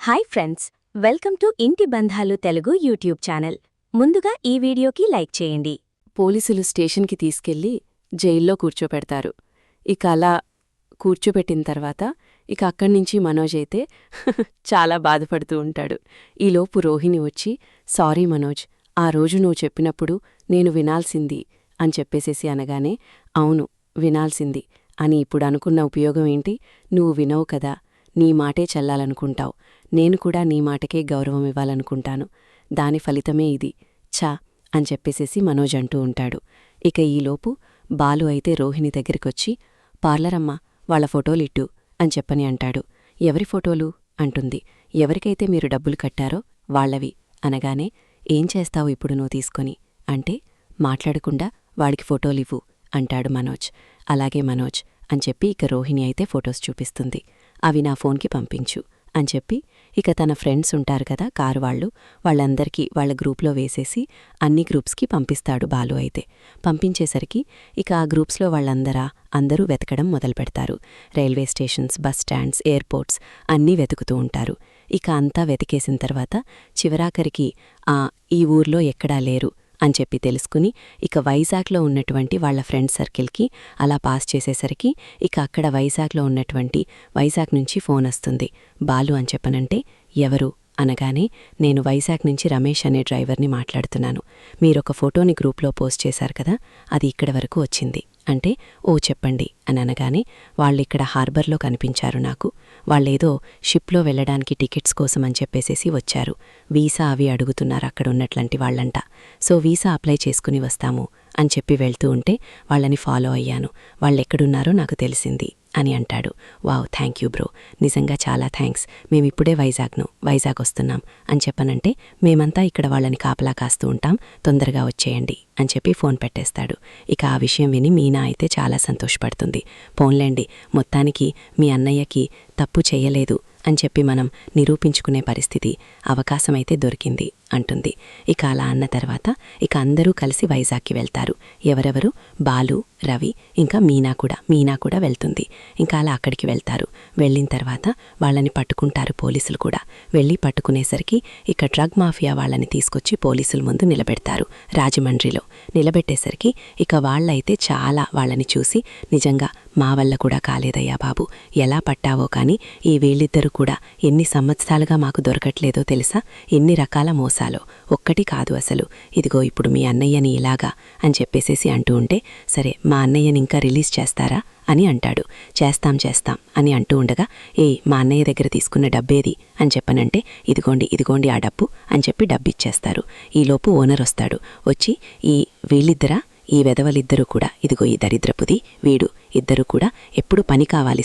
Hi friends, welcome to ఇంటి బంధాలు Telugu YouTube channel. ముందుగా ఈ వీడియోకి లైక్ చేయండి. పోలీసులు స్టేషన్కి తీసుకెళ్లి జైల్లో కూర్చోపెడతారు. ఇక అలా కూర్చోపెట్టిన తర్వాత ఇక అక్కడ్నుంచి మనోజ్ అయితే చాలా బాధపడుతూ ఉంటాడు. ఈలోపు రోహిణి వచ్చి, సారీ మనోజ్, ఆ రోజు నువ్వు చెప్పినప్పుడు నేను వినాల్సింది అని చెప్పేసేసి అనగానే, అవును వినాల్సింది అని ఇప్పుడు అనుకున్న ఉపయోగం ఏంటి? నువ్వు వినవు కదా, నీ మాటే చల్లాలనుకుంటావు. నేను కూడా నీ మాటకే గౌరవం ఇవ్వాలనుకుంటాను. దాని ఫలితమే ఇది. ఛా అని చెప్పేసేసి మనోజ్ అంటూ ఉంటాడు. ఇక ఈలోపు బాలు అయితే రోహిణి దగ్గరికొచ్చి, పార్లరమ్మా, వాళ్ల ఫోటోలిట్టు అని చెప్పని అంటాడు. ఎవరి ఫోటోలు అంటుంది. ఎవరికైతే మీరు డబ్బులు కట్టారో వాళ్లవి అనగానే, ఏం చేస్తావు ఇప్పుడు నువ్వు తీసుకొని అంటే, మాట్లాడకుండా వాడికి ఫోటోలివ్వు అంటాడు మనోజ్. అలాగే మనోజ్ అని చెప్పి ఇక రోహిణి అయితే ఫొటోస్ చూపిస్తుంది. అవి నా ఫోన్కి పంపించు అని చెప్పి ఇక తన ఫ్రెండ్స్ ఉంటారు కదా కారు వాళ్ళందరికీ వాళ్ల గ్రూప్లో వేసేసి అన్ని గ్రూప్స్కి పంపిస్తాడు బాలు అయితే. పంపించేసరికి ఇక ఆ గ్రూప్స్లో అందరూ వెతకడం మొదలుపెడతారు. Railway stations, bus stands, airports అన్నీ వెతుకుతూ ఉంటారు. ఇక అంతా వెతికేసిన తర్వాత చివరాఖరికి ఈ ఊర్లో ఎక్కడా లేరు అని చెప్పి తెలుసుకుని ఇక వైజాగ్లో ఉన్నటువంటి వాళ్ల ఫ్రెండ్ సర్కిల్కి అలా పాస్ చేసేసరికి ఇక అక్కడ వైజాగ్ నుంచి ఫోన్ వస్తుంది. బాలు అని చెప్పనంటే, ఎవరు అనగానే, నేను వైజాగ్ నుంచి రమేష్ అనే డ్రైవర్ని మాట్లాడుతున్నాను. మీరొక ఫోటోని గ్రూప్లో పోస్ట్ చేశారు కదా, అది ఇక్కడి వరకు వచ్చింది అంటే, ఓ చెప్పండి అని అనగానే, వాళ్ళిక్కడ హార్బర్లో కనిపించారు నాకు. వాళ్ళేదో షిప్లో వెళ్లడానికి టికెట్స్ కోసమని చెప్పేసేసి వచ్చారు. వీసా అవి అడుగుతున్నారు అక్కడున్నట్లాంటి వాళ్లంట. సో వీసా అప్లై చేసుకుని వస్తాము అని చెప్పి వెళ్తూ ఉంటే వాళ్ళని ఫాలో అయ్యాను. వాళ్ళెక్కడున్నారో నాకు తెలిసింది అని అంటాడు. వావ్, థ్యాంక్ యూ బ్రో, నిజంగా చాలా థ్యాంక్స్. మేమిప్పుడే వైజాగ్ వస్తున్నాం అని చెప్పనంటే, మేమంతా ఇక్కడ వాళ్ళని కాపలా కాస్తూ ఉంటాం, తొందరగా వచ్చేయండి అని చెప్పి ఫోన్ పెట్టేస్తాడు. ఇక ఆ విషయం విని మీనా అయితే చాలా సంతోషపడుతుంది. పోన్లేండి, మొత్తానికి మీ అన్నయ్యకి తప్పు చెయ్యలేదు అని చెప్పి మనం నిరూపించుకునే పరిస్థితి, అవకాశమైతే దొరికింది అంటుంది. ఇక అలా అన్న తర్వాత ఇక అందరూ కలిసి వైజాగ్కి వెళ్తారు. ఎవరెవరు? బాలు, రవి, ఇంకా మీనా కూడా వెళ్తుంది. ఇంకా అలా అక్కడికి వెళ్తారు. వెళ్ళిన తర్వాత వాళ్ళని పట్టుకుంటారు పోలీసులు కూడా. వెళ్ళి పట్టుకునేసరికి ఇక డ్రగ్ మాఫియా వాళ్ళని తీసుకొచ్చి పోలీసుల ముందు నిలబెడతారు రాజమండ్రిలో. నిలబెట్టేసరికి ఇక వాళ్ళైతే చాలా వాళ్ళని చూసి, నిజంగా మా వల్ల కూడా కాలేదయ్యా బాబు, ఎలా పట్టావో కానీ ఈ వీళ్ళిద్దరూ కూడా ఎన్ని సంవత్సరాలుగా మాకు దొరకట్లేదో తెలుసా, ఎన్ని రకాల మోసాలో, ఒక్కటి కాదు అసలు. ఇదిగో ఇప్పుడు మీ అన్నయ్యని ఇలాగా అని చెప్పేసేసి అంటూ ఉంటే, సరే మా అన్నయ్యని ఇంకా రిలీజ్ చేస్తారా అని అంటాడు. చేస్తాం అని అంటూ ఉండగా, మా అన్నయ్య దగ్గర తీసుకున్న డబ్బేది అని చెప్పనంటే, ఇదిగోండి ఆ డబ్బు అని చెప్పి డబ్బిచ్చేస్తారు. ఈలోపు ఓనర్ వస్తాడు. వచ్చి, వీళ్ళిద్దరా, ఈ వెధవలిద్దరూ కూడా, ఇదిగో ఈ దరిద్రపుది వీడు, ఇద్దరూ కూడా ఎప్పుడు పని కావాలి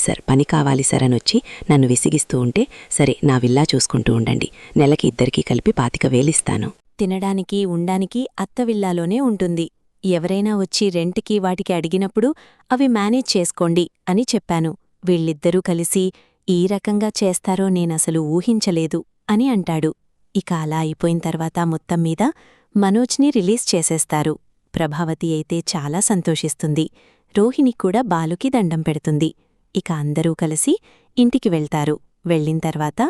సార్ అని వచ్చి నన్ను విసిగిస్తూ ఉంటే, సరే నా విల్లా చూసుకుంటూ ఉండండి, నెలకి ఇద్దరికీ కలిపి 25,000 ఇస్తాను. తినడానికి ఉండానికి అత్త విల్లాలోనే ఉంటుంది. ఎవరైనా వచ్చి రెంట్కి వాటికి అడిగినప్పుడు అవి మేనేజ్ చేసుకోండి అని చెప్పాను. వీళ్ళిద్దరూ కలిసి ఈ రకంగా చేస్తారో నేనసలు ఊహించలేదు అని అంటాడు. ఇక అలా అయిపోయిన తర్వాత మొత్తం మీద మనోజ్ని రిలీజ్ చేసేస్తారు. ప్రభావతి అయితే చాలా సంతోషిస్తుంది. రోహిణి కూడా బాలుకి దండం పెడుతుంది. ఇక అందరూ కలిసి ఇంటికి వెళ్తారు. వెళ్ళిన తర్వాత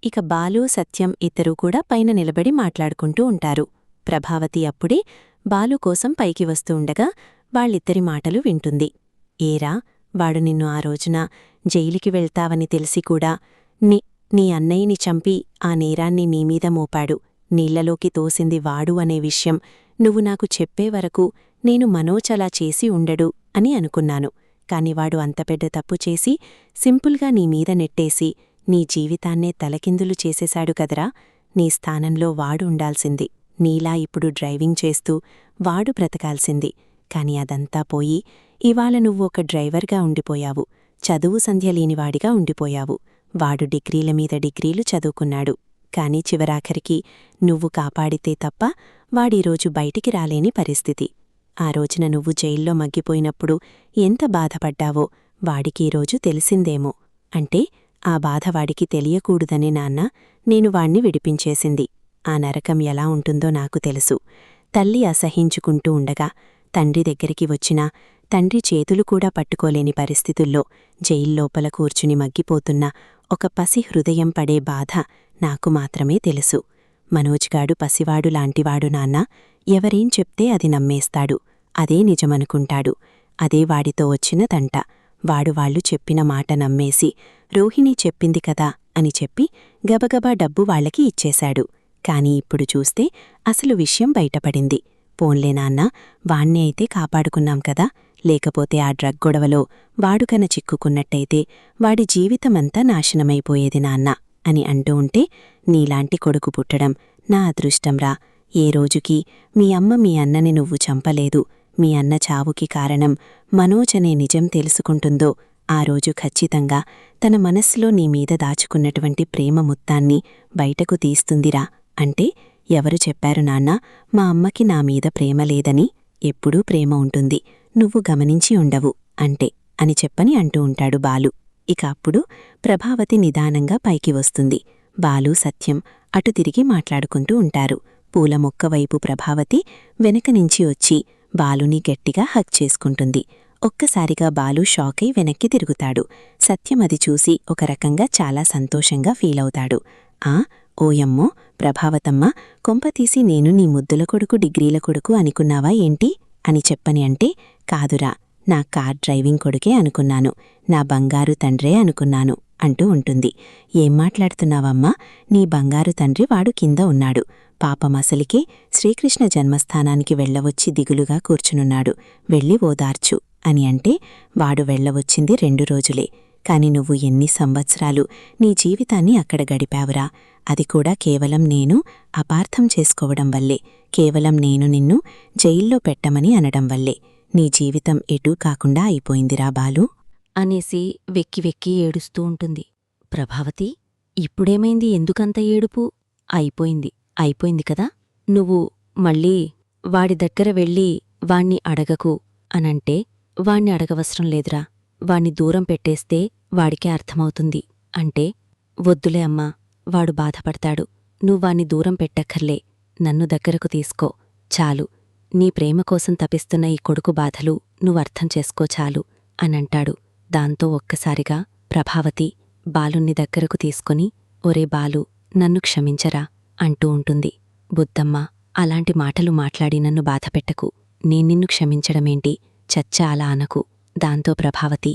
ఇక బాలు, సత్యం ఇద్దరూ కూడా పైన నిలబడి మాట్లాడుకుంటూ ఉంటారు. ప్రభావతి అప్పుడే బాలు కోసం పైకి వస్తూ ఉండగా వాళ్ళిద్దరి మాటలు వింటుంది. ఏరా, వాడు నిన్ను ఆ రోజున జైలుకి వెళ్తావని తెలిసి కూడా నీ అన్నయ్యని చంపి ఆ నేరాన్ని నీమీద మోపాడు. నీళ్లలోకి తోసింది వాడు అనే విషయం నువ్వు నాకు చెప్పే వరకు నేను మనోజ్ అలా చేసి ఉండడు అని అనుకున్నాను. కాని వాడు అంత పెద్ద తప్పు చేసి సింపుల్గా నీమీద నెట్టేసి నీ జీవితాన్నే తలకిందులు చేసేశాడు కదరా. నీ స్థానంలో వాడు ఉండాల్సింది. నీలా ఇప్పుడు డ్రైవింగ్ చేస్తూ వాడు బ్రతకాల్సింది. కాని అదంతా పోయి ఇవాళ నువ్వు ఒక డ్రైవర్గా ఉండిపోయావు. చదువు సంధ్య లేనివాడిగా ఉండిపోయావు. వాడు డిగ్రీల మీద డిగ్రీలు చదువుకున్నాడు. కాని చివరాఖరికి నువ్వు కాపాడితే తప్ప వాడీరోజు బయటికి రాలేని పరిస్థితి. ఆ రోజున నువ్వు జైల్లో మగ్గిపోయినప్పుడు ఎంత బాధపడ్డావో వాడికీరోజు తెలిసిందేమో. అంటే ఆ బాధ వాడికి తెలియకూడదనే నాన్న నేను వాణ్ణి విడిపించేసింది. ఆ నరకం ఎలా ఉంటుందో నాకు తెలుసు. తల్లి అసహించుకుంటూ ఉండగా తండ్రి దగ్గరికి వచ్చినా తండ్రి చేతులు కూడా పట్టుకోలేని పరిస్థితుల్లో జైల్లోపల కూర్చుని మగ్గిపోతున్న ఒక పసి హృదయం పడే బాధ నాకు మాత్రమే తెలుసు. మనోజ్గాడు పసివాడు లాంటివాడు నాన్న. ఎవరేం చెప్తే అది నమ్మేస్తాడు. అదే నిజమనుకుంటాడు. అదే వాడితో వచ్చిన తంట. వాళ్ళు చెప్పిన మాట నమ్మేసి, రోహిణి చెప్పింది కదా అని చెప్పి గబగబా డబ్బు వాళ్లకి ఇచ్చేశాడు. కాని ఇప్పుడు చూస్తే అసలు విషయం బయటపడింది. పోన్లే నాన్న, వాణ్ణి అయితే కాపాడుకున్నాం కదా. లేకపోతే ఆ డ్రగ్ గొడవలో వాడుకన చిక్కుకున్నట్టయితే వాడి జీవితమంతా నాశనమైపోయేది నాన్న అని అంటూ ఉంటే, నీలాంటి కొడుకు పుట్టడం నా అదృష్టంరా. ఏ రోజుకి మీ అమ్మ మీ అన్నని నువ్వు చంపలేదు, మీ అన్న చావుకి కారణం మనోజ్ అనే నిజం తెలుసుకుంటుందో ఆ రోజు ఖచ్చితంగా తన మనస్సులో నీమీద దాచుకున్నటువంటి ప్రేమ మొత్తాన్ని బయటకు తీస్తుందిరా. అంటే ఎవరు చెప్పారు నాన్నా మా అమ్మకి నామీద ప్రేమ లేదని? ఎప్పుడూ ప్రేమ ఉంటుంది, నువ్వు గమనించి ఉండవు అంటే అని చెప్పని అంటూ ఉంటాడు బాలు. ఇక అప్పుడు ప్రభావతి నిదానంగా పైకి వస్తుంది. బాలు, సత్యం అటు తిరిగి మాట్లాడుకుంటూ ఉంటారు. పూల మొక్క వైపు ప్రభావతి వెనకనించి వచ్చి బాలుని గట్టిగా హగ్ చేసుకుంటుంది. ఒక్కసారిగా బాలు షాకై వెనక్కి తిరుగుతాడు. సత్యం అది చూసి ఒక రకంగా చాలా సంతోషంగా ఫీలవుతాడు. ఓయమ్మో ప్రభావతమ్మ, కొంపతీసి నేను నీ ముద్దుల కొడుకు డిగ్రీల కొడుకు అనుకున్నావా ఏంటి అని చెప్పని అంటే, కాదురా, నా కార్ డ్రైవింగ్ కొడుకే అనుకున్నాను, నా బంగారు తండ్రే అనుకున్నాను అంటూ ఉంటుంది. ఏం మాట్లాడుతున్నావమ్మా? నీ బంగారు తండ్రి వాడు కింద ఉన్నాడు. పాపమసలికే శ్రీకృష్ణ జన్మస్థానానికి వెళ్లవచ్చి దిగులుగా కూర్చునున్నాడు, వెళ్ళి ఓదార్చు అని అంటే, వాడు వెళ్లవచ్చింది 2 రోజులే. కాని నువ్వు ఎన్ని సంవత్సరాలు నీ జీవితాన్ని అక్కడ గడిపావురా. అది కూడా కేవలం నేను అపార్థం చేసుకోవడం వల్లే, కేవలం నేను నిన్ను జైల్లో పెట్టమని అనడం వల్లే నీ జీవితం ఎటూ కాకుండా అయిపోయిందిరా బాలు అనేసి వెక్కి వెక్కి ఏడుస్తూ ఉంటుంది. ప్రభావతి, ఇప్పుడేమైంది? ఎందుకంత ఏడుపు? అయిపోయింది కదా. నువ్వు మళ్ళీ వాడి దగ్గర వెళ్ళి వాణ్ణి అడగకు అనంటే, వాణ్ణి అడగవసరం లేదురా, వాణ్ణి దూరం పెట్టేస్తే వాడికే అర్థమవుతుంది అంటే, వద్దులే అమ్మా, వాడు బాధపడతాడు, నువ్వాణ్ణి దూరం పెట్టక్కర్లే, నన్ను దగ్గరకు తీసుకో చాలు, నీ ప్రేమ కోసం తపిస్తున్న ఈ కొడుకు బాధలు నువ్వర్థం చేసుకో చాలు అనంటాడు. దాంతో ఒక్కసారిగా ప్రభావతి బాలుణ్ణి దగ్గరకు తీసుకొని, ఒరే బాలు, నన్ను క్షమించరా అంటూ ఉంటుంది. బుద్ధమ్మ, అలాంటి మాటలు మాట్లాడి నన్ను బాధపెట్టకు, నేనిన్ను క్షమించడమేంటి, చచ్చా అలా అనకు. దాంతో ప్రభావతి,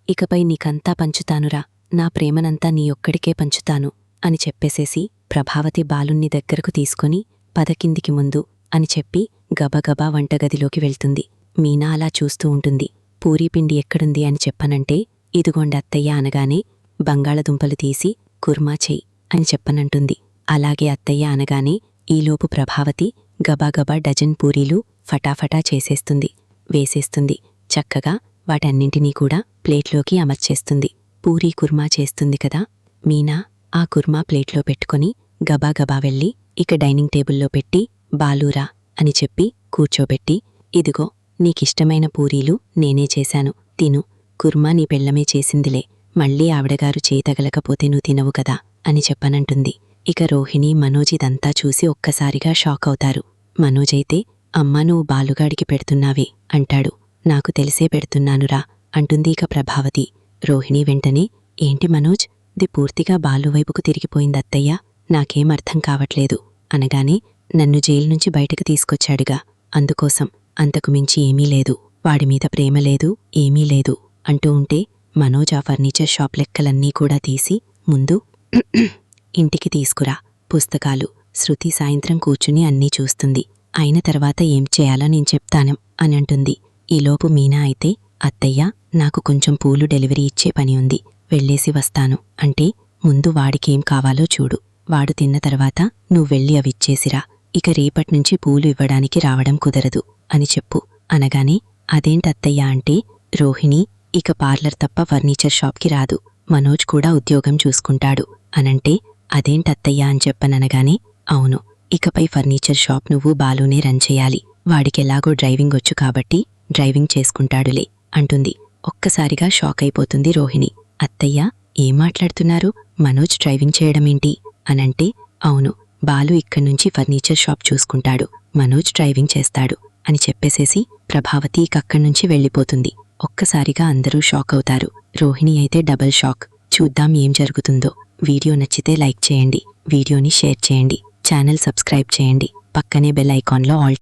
ఇకపై నీకంతా పంచుతానురా, నా ప్రేమనంతా నీ ఒక్కడికే పంచుతాను అని చెప్పేసేసి ప్రభావతి బాలుణ్ణి దగ్గరకు తీసుకొని, పదకిందికి ముందు అని చెప్పి గబగబా వంటగదిలోకి వెళ్తుంది. మీనా అలా చూస్తూ ఉంటుంది. పూరీపిండి ఎక్కడుంది అని చెప్పనంటే, ఇదిగోండి అత్తయ్య అనగానే, బంగాళదుంపలు తీసి కుర్మా చెయ్యి అని చెప్పనంటుంది. అలాగే అత్తయ్య అనగానే ఈలోపు ప్రభావతి గబాగబా డజన్ పూరీలు ఫటాఫటా చేసేస్తుంది, వేసేస్తుంది. చక్కగా వాటన్నింటినీ కూడా ప్లేట్లోకి అమర్చేస్తుంది. పూరీ కుర్మా చేస్తుంది కదా. మీనా ఆ కుర్మా ప్లేట్లో పెట్టుకొని గబాగబా వెళ్ళి ఇక డైనింగ్ టేబుల్లో పెట్టి, బాలూరా అని చెప్పి కూర్చోబెట్టి, ఇదిగో నీకిష్టమైన పూరీలు నేనే చేశాను, తిను, కుర్మా నీ పెళ్లమే చేసిందిలే, మళ్ళీ ఆవిడగారు చేతగలకపోతే నువ్వు తినవు కదా అని చెప్పనంటుంది. ఇక రోహిణి, మనోజ్ ఇదంతా చూసి ఒక్కసారిగా షాక్ అవుతారు. మనోజైతే, అమ్మా నువ్వు బాలుగాడికి పెడుతున్నావే అంటాడు. నాకు తెలిసే పెడుతున్నానురా అంటుంది ఇక ప్రభావతి. రోహిణి వెంటనే, ఏంటి మనోజ్, ది పూర్తిగా బాలువైపుకు తిరిగిపోయిందత్తయ్యా, నాకేం అర్థం కావట్లేదు అనగానే, నన్ను జైలు నుంచి బయటకు తీసుకొచ్చాడుగా, అందుకోసం, అంతకుమించి ఏమీ లేదు, వాడిమీద ప్రేమ లేదు, ఏమీ లేదు అంటూ ఉంటే, మనోజ్ ఆ ఫర్నిచర్ షాప్ లెక్కలన్నీ కూడా తీసి, ముందు ఇంటికి తీసుకురా, పుస్తకాలు. శృతి సాయంత్రం కూర్చుని అన్నీ చూస్తుంది, అయిన తర్వాత ఏం చేయాలో నేను చెప్తాను అని అంటుంది. ఈలోపు మీనా అయితే, అత్తయ్య నాకు కొంచెం పూలు డెలివరీ ఇచ్చే పని ఉంది, వెళ్ళేసి వస్తాను అంటే, ముందు వాడికేం కావాలో చూడు, వాడు తిన్న తర్వాత నువ్వెళ్ళి అవిచ్చేసిరా, ఇక రేపట్నుంచి పూలు ఇవ్వడానికి రావడం కుదరదు అని చెప్పు అనగానే, అదేంటత్తయ్య అంటే, రోహిణి ఇక పార్లర్ తప్ప ఫర్నిచర్ షాప్కి రాదు, మనోజ్ కూడా ఉద్యోగం చూసుకుంటాడు అనంటే, అదేంటత్తయ్య అని చెప్పననగానే, అవును, ఇకపై ఫర్నిచర్ షాప్ నువ్వు బాలునే రన్ చేయాలి, వాడికెలాగో డ్రైవింగ్ వచ్చు కాబట్టి డ్రైవింగ్ చేసుకుంటాడులే అంటుంది. ఒక్కసారిగా షాక్ అయిపోతుంది రోహిణి. అత్తయ్య ఏం మాట్లాడుతున్నారు, మనోజ్ డ్రైవింగ్ చేయడమేంటి అనంటే, అవును, బాలు ఇక్కడ్నుంచి ఫర్నిచర్ షాప్ చూసుకుంటాడు, మనోజ్ డ్రైవింగ్ చేస్తాడు అని చెప్పేసేసి ప్రభావతి ఇకక్కడ్నుంచి వెళ్ళిపోతుంది. ఒక్కసారిగా అందరూ షాక్ అవుతారు. రోహిణి అయితే డబల్ షాక్. చూద్దాం ఏం జరుగుతుందో. వీడియో నచ్చితే లైక్ చేయండి, వీడియోని షేర్ చేయండి, ఛానల్ సబ్స్క్రైబ్ చేయండి, పక్కనే బెల్ ఐకాన్లో ఆల్